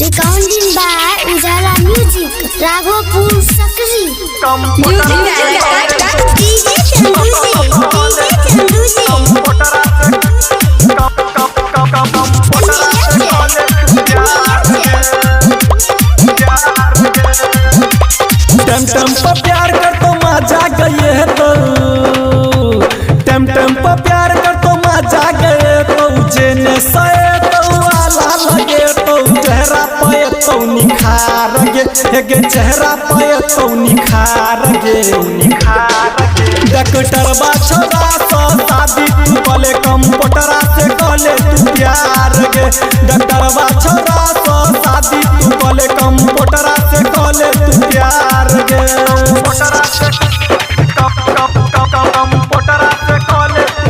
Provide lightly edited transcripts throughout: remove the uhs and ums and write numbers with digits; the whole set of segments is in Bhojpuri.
Recording by Ujala Music, Raghopur Sakri. Music director DJ Chanduji, टम टम पर प्यार कर तो मजा गए तो टम टम पर प्यार कर तो मजा गए तो जेने सए तो आला लगे तो चेहरा पे तो निखार गे हे चेहरा पे तो निखार गे डॉक्टर बा छोरा सो शादी तू कले कंप्यूटरा से कले तू प्यार गे डॉक्टर बा छोरा सो शादी तू कले कंप्यूटरा से कले तू प्यार गे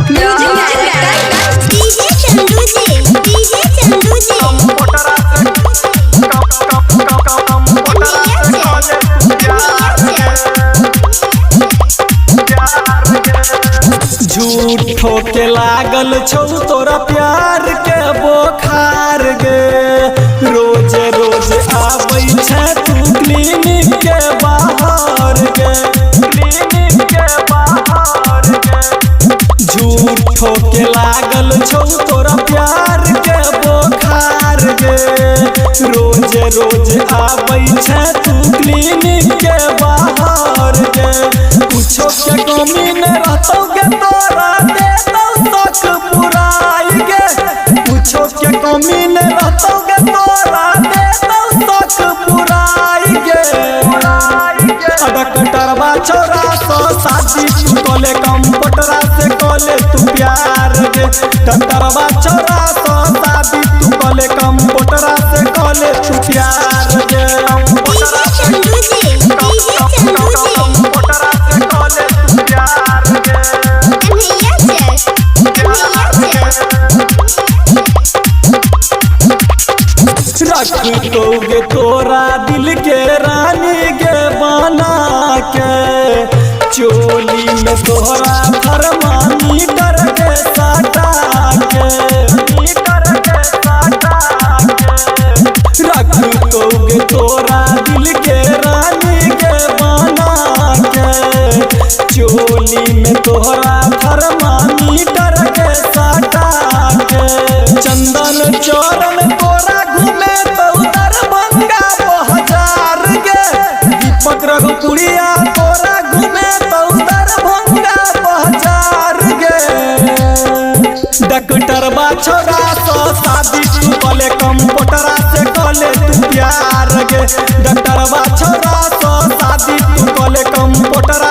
Music director DJ Chanduji, झूठो के लागल छौ तोरा प्यार के बोखार गे रोज रोज आबै छै तू क्लिनिक के बाहर गे झूठो के लागल छौ तोरा प्यार के बोखार गे रोज रोज आबै छै तू क्लिनिक के बाहर गे कुछो के कमी न रहतौ गे तोरा देतौ शौक पुराई गे कुछो के कमी न रहतौ गे तोरा देतौ शौक पुराई गे डॉक्टरवा छोरा सो शादी तू कले कंप्यूटरा से कले तू प्यार गे डॉक्टरवा छोरा सो शादी तू कले कंप्यूटरा से कले तू प्यार गे रखोगे तोरा दिल के रानी के बना के चोली में तोरा थर्मामीटर के सटा के रखोगे तोरा दिल के रानी के बना के चोली में तोरा थर्मामीटर के सटा के चंदन चौर में तोरा घूमे तो दरभंगा बाजार गे दीपक रघुपुरिया तोरा घूमे तो दरभंगा बाजार गे डॉक्टर बा छोरा सो शादी तू कले कंप्यूटरा से कले तू प्यार गे डॉक्टर बा छोरा सो शादी तू कले कंप्यूटरा